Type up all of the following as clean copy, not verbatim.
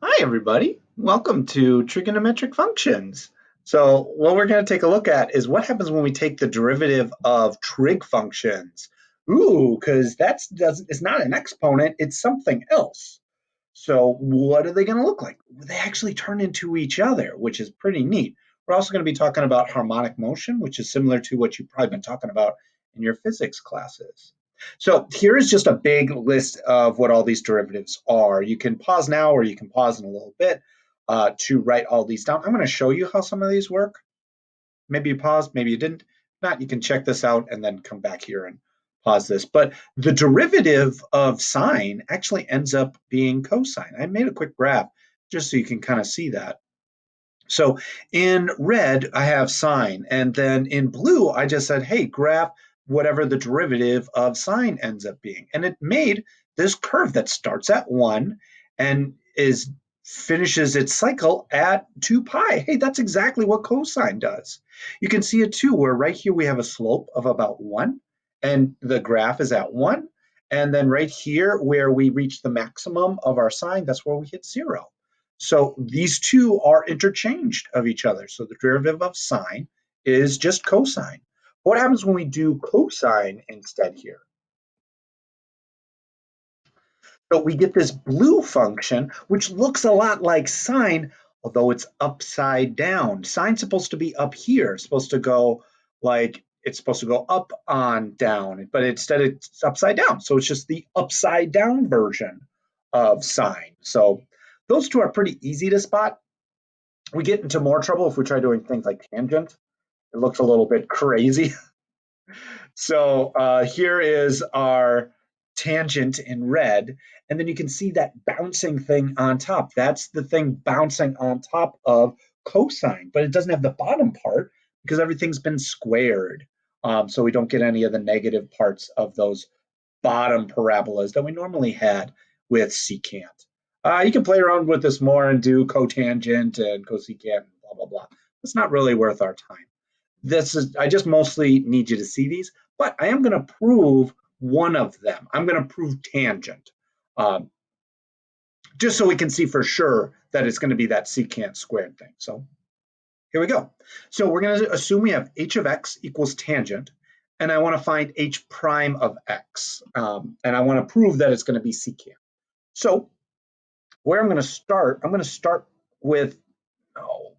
Hi, everybody. Welcome to Trigonometric Functions. So what we're going to take a look at is what happens when we take the derivative of trig functions. Ooh, because it's not an exponent, it's something else. So what are they going to look like? They actually turn into each other, which is pretty neat. We're also going to be talking about harmonic motion, which is similar to what you've probably been talking about in your physics classes. So here is just a big list of what all these derivatives are. You can pause now or you can pause in a little bit to write all these down. I'm going to show you how some of these work. Maybe you paused, maybe you didn't. If not, you can check this out and then come back here and pause this. But the derivative of sine actually ends up being cosine. I made a quick graph just so you can kind of see that. So in red, I have sine, and then in blue, I just said, hey, graph whatever the derivative of sine ends up being. And it made this curve that starts at 1 and finishes its cycle at 2 pi. Hey, that's exactly what cosine does. You can see it too, where right here we have a slope of about 1, and the graph is at 1. And then right here, where we reach the maximum of our sine, that's where we hit 0. So these two are interchanged of each other. So the derivative of sine is just cosine. What happens when we do cosine instead here? So we get this blue function, which looks a lot like sine, although it's upside down. Sine's supposed to be up here, supposed to go like it's supposed to go up on down, but instead it's upside down. So it's just the upside down version of sine. So those two are pretty easy to spot. We get into more trouble if we try doing things like tangent. It looks a little bit crazy. So here is our tangent in red. And then you can see that bouncing thing on top. That's the thing bouncing on top of cosine, but it doesn't have the bottom part because everything's been squared. So we don't get any of the negative parts of those bottom parabolas that we normally had with secant. You can play around with this more and do cotangent and cosecant and blah, blah, blah. It's not really worth our time. I just mostly need you to see these, but I am going to prove one of them. I'm going to prove tangent, um, just so we can see for sure that it's going to be that secant squared thing. So here we go. So we're going to assume we have h of x equals tangent, and I want to find h prime of x, and I want to prove that it's going to be secant. So where I'm going to start with, oh,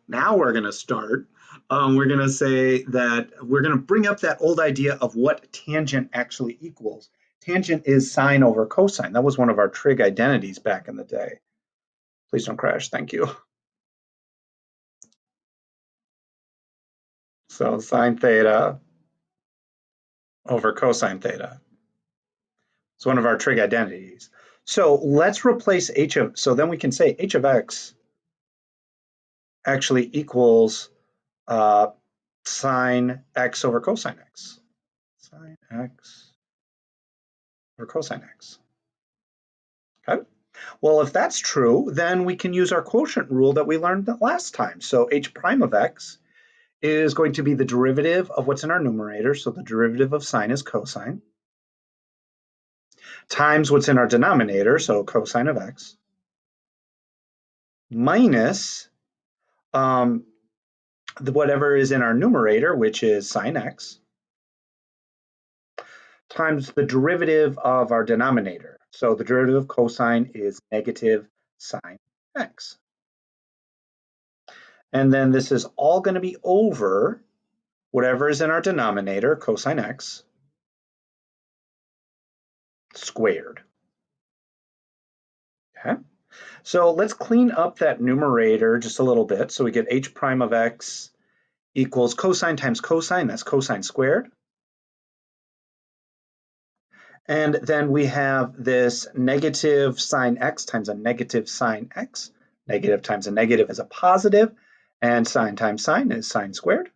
now we're going to start. We're going to say that we're going to bring up that old idea of what tangent actually equals. Tangent is sine over cosine. That was one of our trig identities back in the day. Please don't crash. Thank you. So sine theta over cosine theta. It's one of our trig identities. So let's replace so then we can say h of x actually equals uh, sine x over cosine x. Sine x over cosine x. Okay. Well, if that's true, then we can use our quotient rule that we learned last time. So h prime of x is going to be the derivative of what's in our numerator. So the derivative of sine is cosine, times what's in our denominator, so cosine of x, minus whatever is in our numerator, which is sine x, times the derivative of our denominator. So the derivative of cosine is negative sine x. And then this is all going to be over whatever is in our denominator, cosine x, squared. Okay. So let's clean up that numerator just a little bit. So we get h prime of x equals cosine times cosine, that's cosine squared. And then we have this negative sine x times a negative sine x. Negative times a negative is a positive, and sine times sine is sine squared.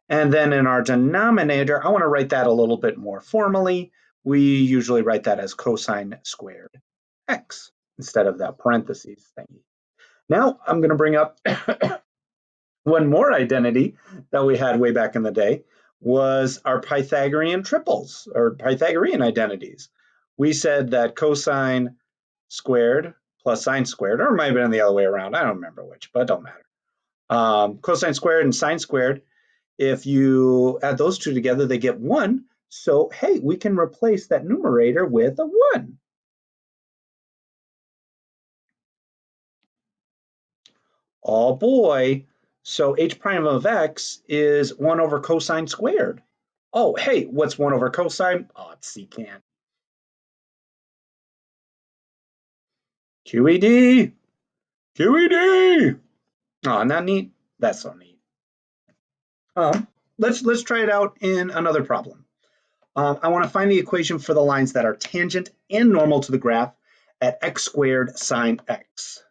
And then in our denominator, I want to write that a little bit more formally. We usually write that as cosine squared x instead of that parentheses thingy. Now I'm going to bring up one more identity that we had way back in the day, was our Pythagorean triples or Pythagorean identities. We said that cosine squared plus sine squared, or it might have been the other way around. I don't remember which, but it don't matter. Cosine squared and sine squared, if you add those two together, they get 1. So, hey, we can replace that numerator with a 1. Oh boy. So h prime of x is 1 over cosine squared. Oh, hey, what's 1 over cosine? Oh, it's secant. QED! QED! Oh, not neat? That's so neat. Let's try it out in another problem. I want to find the equation for the lines that are tangent and normal to the graph at x squared sine x.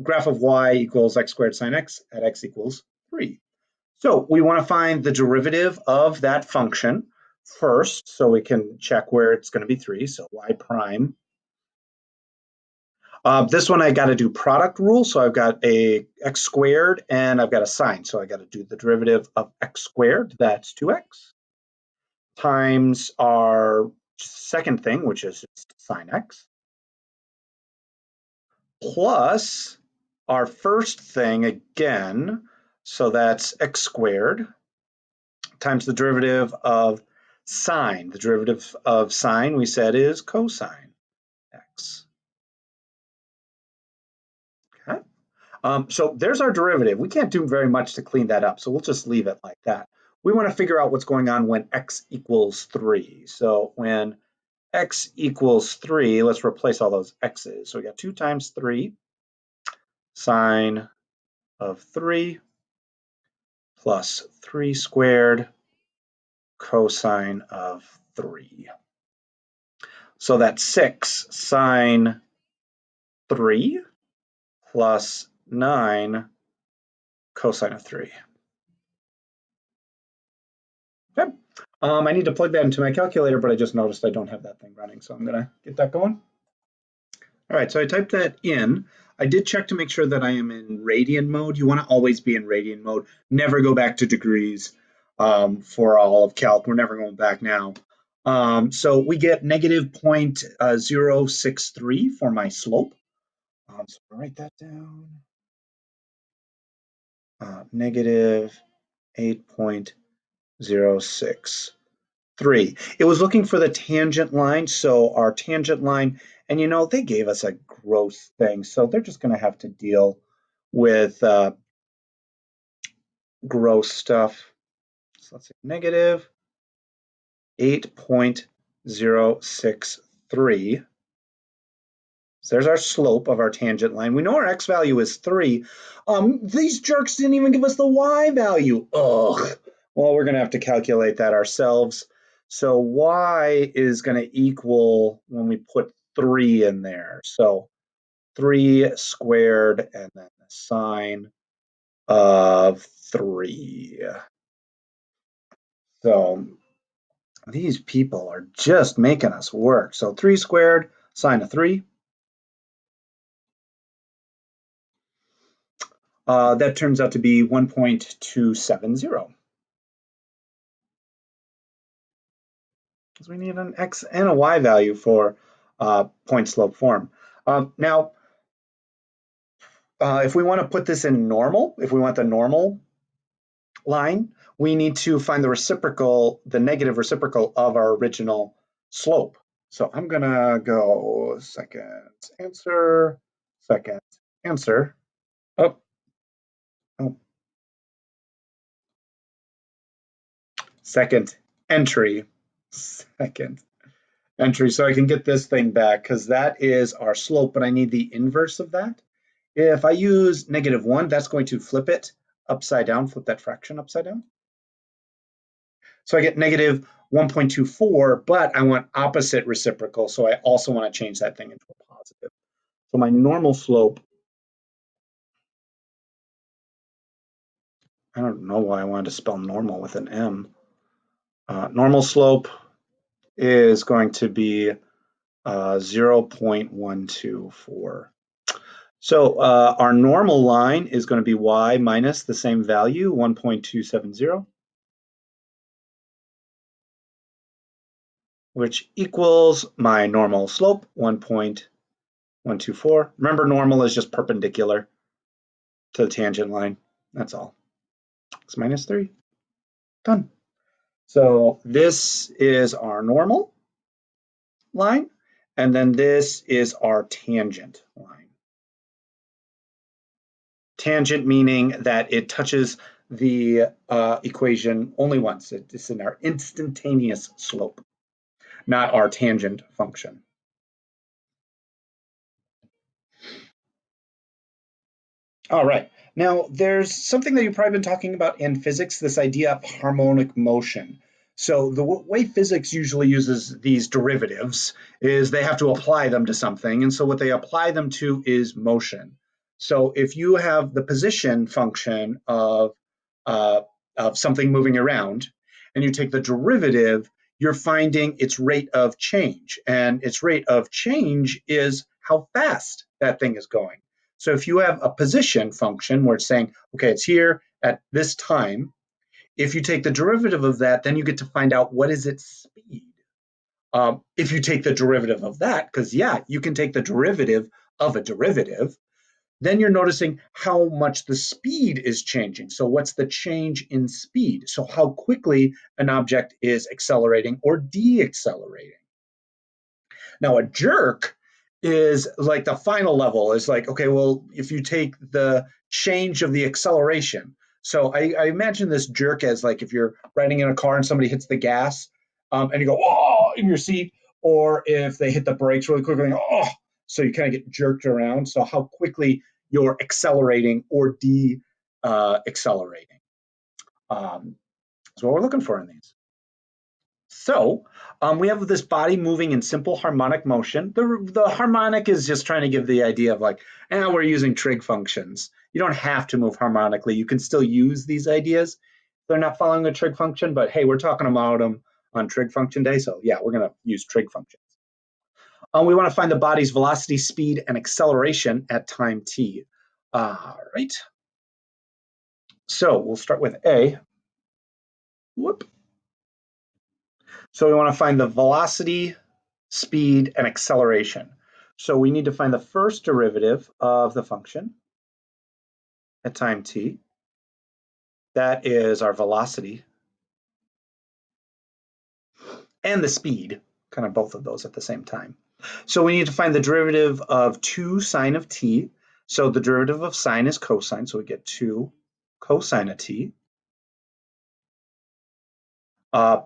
Graph of y equals x squared sine x at x equals 3. So we want to find the derivative of that function first, so we can check where it's going to be 3. So y prime. This one I got to do product rule. So I've got a x squared and I've got a sine. So I got to do the derivative of x squared. That's 2x times our second thing, which is sine x, plus our first thing again. So that's x squared times the derivative of sine. The derivative of sine, we said, is cosine x. Okay. So there's our derivative. We can't do very much to clean that up, so we'll just leave it like that. We want to figure out what's going on when x equals 3. So when x equals 3, let's replace all those x's. So we got 2 times 3 sine of 3 plus 3 squared cosine of 3. So that's 6 sine 3 plus 9 cosine of 3. Okay. I need to plug that into my calculator, but I just noticed I don't have that thing running, so I'm going to get that going. All right, so I typed that in. I did check to make sure that I am in radian mode. You want to always be in radian mode. Never go back to degrees for all of calc. We're never going back now. So we get negative 0.063 for my slope. So I'll write that down. Negative 8.063. It was looking for the tangent line, so our tangent line, and they gave us a gross thing, so they're just going to have to deal with gross stuff. So let's say negative 8.063. So there's our slope of our tangent line. We know our x value is 3. These jerks didn't even give us the y value. Ugh. Well, we're going to have to calculate that ourselves. So y is going to equal, when we put 3 in there, so 3 squared and then the sine of 3. So these people are just making us work. So 3 squared, sine of 3. That turns out to be 1.270. Because we need an x and a y value for point slope form. Now, if we want to put this in normal, if we want the normal line, we need to find the reciprocal, the negative reciprocal of our original slope. So I'm going to go second answer. Oh, oh. Second entry. Second entry. So I can get this thing back because that is our slope, but I need the inverse of that. If I use -1, that's going to flip it upside down, flip that fraction upside down. So I get negative 1.24, but I want opposite reciprocal, so I also want to change that thing into a positive. So my normal slope, I don't know why I wanted to spell normal with an M. Normal slope is going to be 0.124. So our normal line is going to be y minus the same value, 1.270. which equals my normal slope, 1.124. Remember, normal is just perpendicular to the tangent line. That's all. X minus 3. Done. So this is our normal line, and then this is our tangent line. Tangent meaning that it touches the equation only once. It's in our instantaneous slope, not our tangent function. All right. Now, there's something that you've probably been talking about in physics, this idea of harmonic motion. So the way physics usually uses these derivatives is they have to apply them to something. And so what they apply them to is motion. So if you have the position function of something moving around and you take the derivative, you're finding its rate of change. And its rate of change is how fast that thing is going. So if you have a position function where it's saying, okay, it's here at this time, if you take the derivative of that, then you get to find out what is its speed. If you take the derivative of that, because yeah, you can take the derivative of a derivative, then you're noticing how much the speed is changing. So what's the change in speed? So how quickly an object is accelerating or deaccelerating. Now, a jerk is like the final level is like, okay, well, if you take the change of the acceleration. So I imagine this jerk as like if you're riding in a car and somebody hits the gas and you go, oh, in your seat, or if they hit the brakes really quickly, oh, so you kind of get jerked around. So how quickly you're accelerating or de-accelerating. That's what we're looking for in these. So we have this body moving in simple harmonic motion. The harmonic is just trying to give the idea of like, we're using trig functions. You don't have to move harmonically. You can still use these ideas. They're not following a trig function, but hey, we're talking about them on trig function day. So yeah, we're going to use trig functions. We want to find the body's velocity, speed, and acceleration at time t. All right. So we'll start with A. Whoop. So we want to find the velocity, speed, and acceleration. So we need to find the first derivative of the function at time t. That is our velocity and the speed, kind of both of those at the same time. So we need to find the derivative of 2 sine of t. So the derivative of sine is cosine, so we get 2 cosine of t. I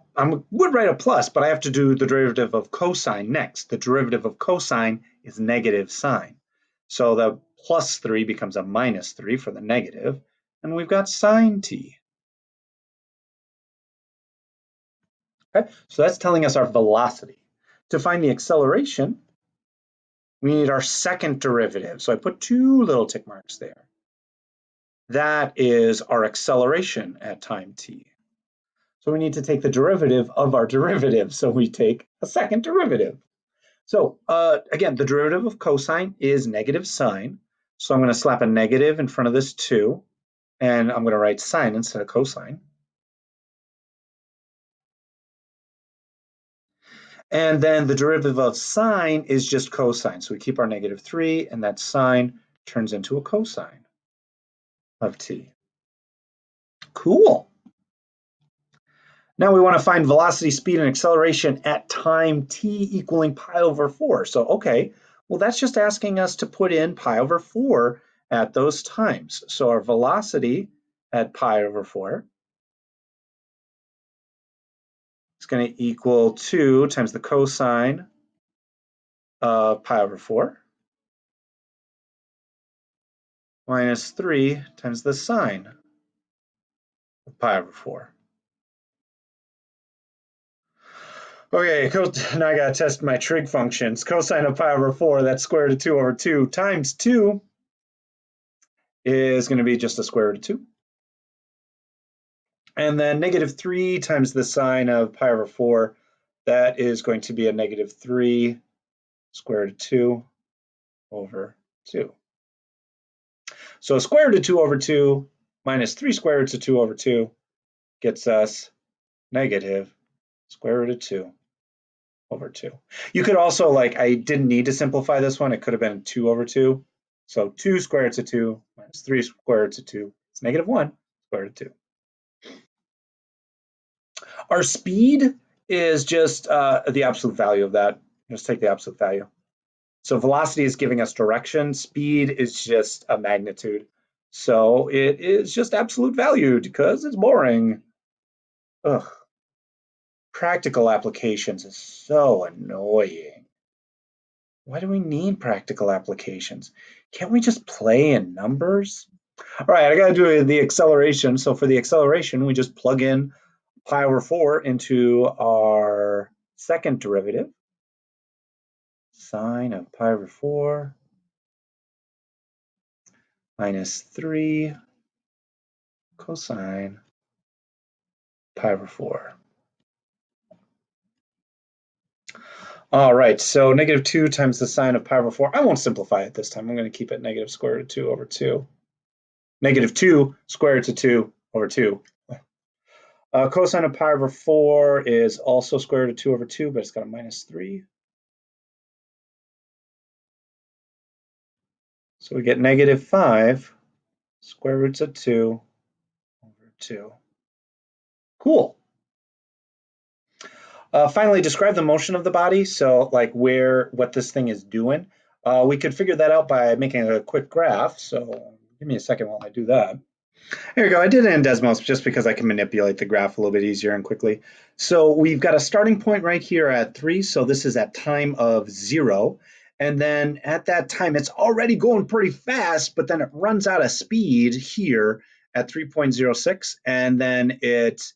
would write a plus, but I have to do the derivative of cosine next. The derivative of cosine is negative sine. So the plus 3 becomes a minus 3 for the negative, and we've got sine t. Okay, so that's telling us our velocity. To find the acceleration, we need our second derivative. So I put 2 little tick marks there. That is our acceleration at time t. So we need to take the derivative of our derivative. So we take a second derivative. So again, the derivative of cosine is negative sine. So I'm going to slap a negative in front of this 2, and I'm going to write sine instead of cosine. And then the derivative of sine is just cosine. So we keep our negative 3, and that sine turns into a cosine of t. Cool. Now we want to find velocity, speed, and acceleration at time t equaling pi over 4. So, okay, well, that's just asking us to put in pi over 4 at those times. So our velocity at pi over 4 is going to equal 2 times the cosine of pi over 4 minus 3 times the sine of pi over 4. Okay, now I gotta test my trig functions. Cosine of pi over 4, that's square root of 2 over 2 times 2 is going to be just a square root of 2. And then negative 3 times the sine of pi over 4, that is going to be a negative 3 square root of 2 over 2. So square root of 2 over 2 minus 3 square roots of 2 over 2 gets us negative square root of 2 over 2. You could also, like, I didn't need to simplify this one. It could have been 2 over 2. So 2 square roots of 2 minus 3 square roots of 2 is -1 square root of 2. Our speed is just the absolute value of that. Just take the absolute value. So velocity is giving us direction. Speed is just a magnitude. So it is just absolute value because it's boring. Ugh. Practical applications is so annoying. Why do we need practical applications? Can't we just play in numbers? All right, I got to do the acceleration. So for the acceleration, we just plug in pi over 4 into our second derivative. Sine of pi over 4 minus 3 cosine pi over 4. All right, so -2 times the sine of pi over 4. I won't simplify it this time. I'm going to keep it negative square root of 2 over 2. -2 square root of 2 over 2. Cosine of pi over 4 is also square root of 2 over 2, but it's got a -3. So we get -5 square roots of 2 over 2. Cool. Finally, describe the motion of the body. So like what this thing is doing. We could figure that out by making a quick graph. So give me a second while I do that. Here we go. I did it in Desmos just because I can manipulate the graph a little bit easier and quickly. So we've got a starting point right here at 3. So this is at time of 0. And then at that time, it's already going pretty fast, but then it runs out of speed here at 3.06. And then it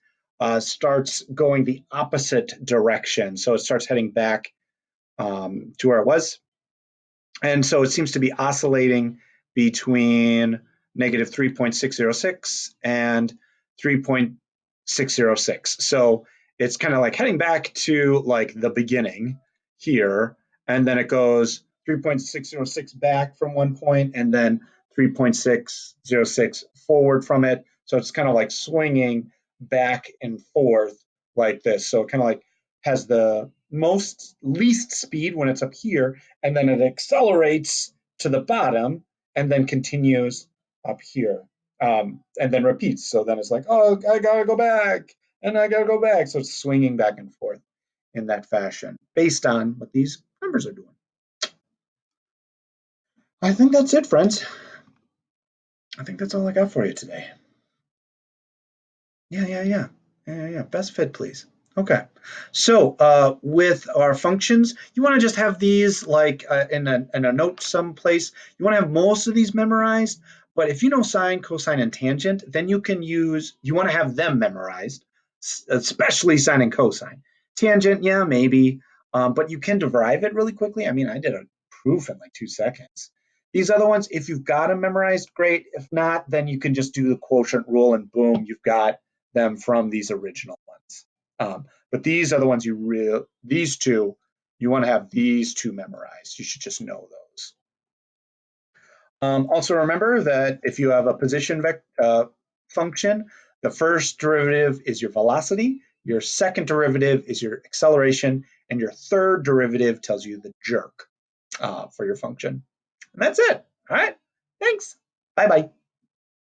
starts going the opposite direction. So it starts heading back to where it was. And so it seems to be oscillating between -3.606 and 3.606. So it's kind of like heading back to like the beginning here, and then it goes 3.606 back from one point, and then 3.606 forward from it. So it's kind of like swinging back and forth like this. So it kind of like has the least speed when it's up here, and then it accelerates to the bottom and then continues up here, and then repeats. So then it's like, oh, I gotta go back and I gotta go back. So it's swinging back and forth in that fashion based on what these numbers are doing. I think that's it, friends. I think that's all I got for you today. Yeah. Best fit, please. Okay. So with our functions, you want to just have these like in a note someplace. You want to have most of these memorized, but if you know sine, cosine, and tangent, then you want to have them memorized, especially sine and cosine. Tangent, yeah, maybe, but you can derive it really quickly. I mean, I did a proof in like 2 seconds. These other ones, if you've got them memorized, great. If not, then you can just do the quotient rule and boom, you've got them from these original ones. But these are the ones these two, you want to have these two memorized. You should just know those. Also remember that if you have a position function, the first derivative is your velocity, your second derivative is your acceleration, and your third derivative tells you the jerk for your function. And that's it. All right. Thanks. Bye-bye.